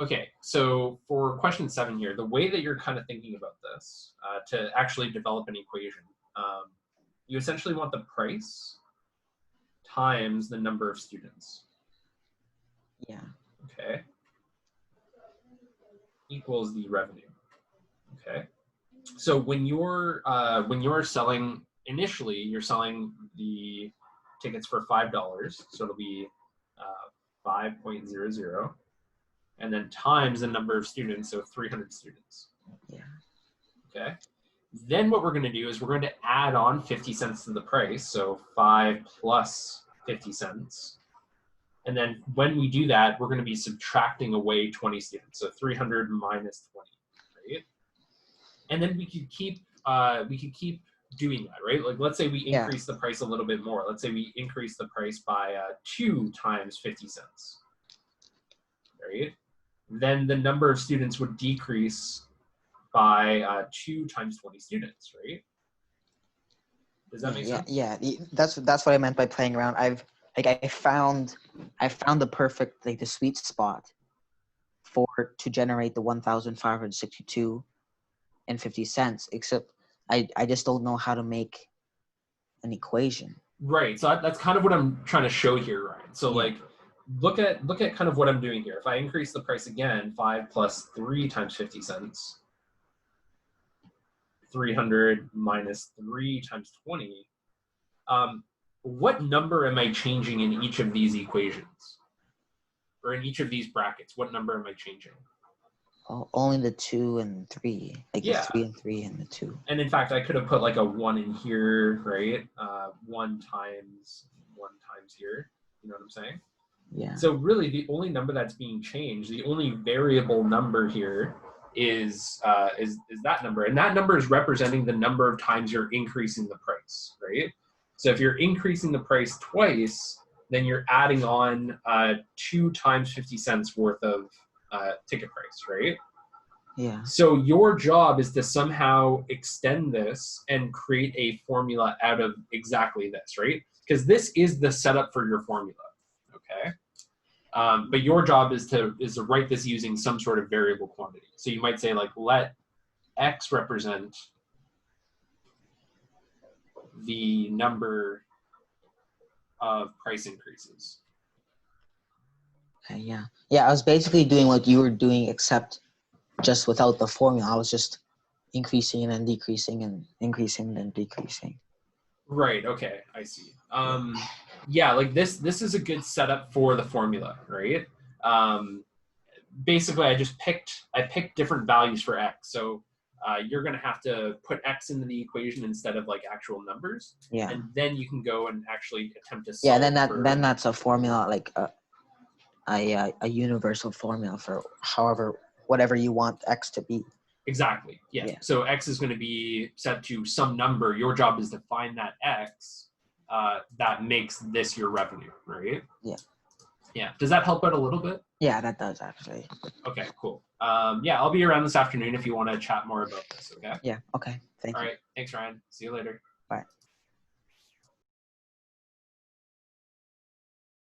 Okay, so for question 7 here, the way that you're kind of thinking about this to actually develop an equation, you essentially want the price times the number of students. Yeah. Okay. Equals the revenue. Okay. So when you're selling initially, you're selling the tickets for $5, so it'll be 5.00, and then times the number of students, so 300 students. Yeah. Okay. Then what we're going to do is we're going to add on 50 cents to the price, so 5 plus 50 cents. And then when we do that, we're going to be subtracting away 20 students, so 300 minus 20, right? And then we could keep doing that, right? Like let's say we increase the price a little bit more. Let's say we increase the price by 2 times 50 cents, right? Then the number of students would decrease by 2 times 20 students, right? Does that make sense? Yeah. That's what I meant by playing around. I found the perfect, like, the sweet spot to generate the 1,562 and 50 cents. Except I just don't know how to make an equation. Right. So that's kind of what I'm trying to show here, Ryan. So like, look at kind of what I'm doing here. If I increase the price again, 5 plus 3 times 50 cents. 300 minus 3 times 20. What number am I changing in each of these equations? Or in each of these brackets, what number am I changing? Only the 2 and 3. Like the 3 and 3 and the 2. And in fact, I could have put like a 1 in here, right? 1 times here. You know what I'm saying? Yeah. So really, the only number that's being changed, the only variable number here is that number, and that number is representing the number of times you're increasing the price, right? So if you're increasing the price twice, then you're adding on 2 times 50 cents worth of ticket price, right? Yeah. So your job is to somehow extend this and create a formula out of exactly this, right? Because this is the setup for your formula, okay? But your job is to write this using some sort of variable quantity. So you might say, like, let X represent the number of price increases. Okay, yeah. I was basically doing what you were doing, except just without the formula. I was just increasing and then decreasing and increasing and then decreasing. Right. Okay. I see. Yeah, like this is a good setup for the formula, right? Basically, I picked different values for X. So you're going to have to put X into the equation instead of like actual numbers. Yeah. And then you can go and actually attempt to solve. Yeah. Then that's a formula, like a universal formula for whatever you want X to be. Exactly. Yeah. So X is going to be set to some number. Your job is to find that X that makes this your revenue, right? Yeah. Yeah. Does that help out a little bit? Yeah, that does, actually. Okay, cool. Yeah, I'll be around this afternoon if you want to chat more about this, okay? Yeah, okay. Thank you. All right. Thanks, Ryan. See you later. Bye.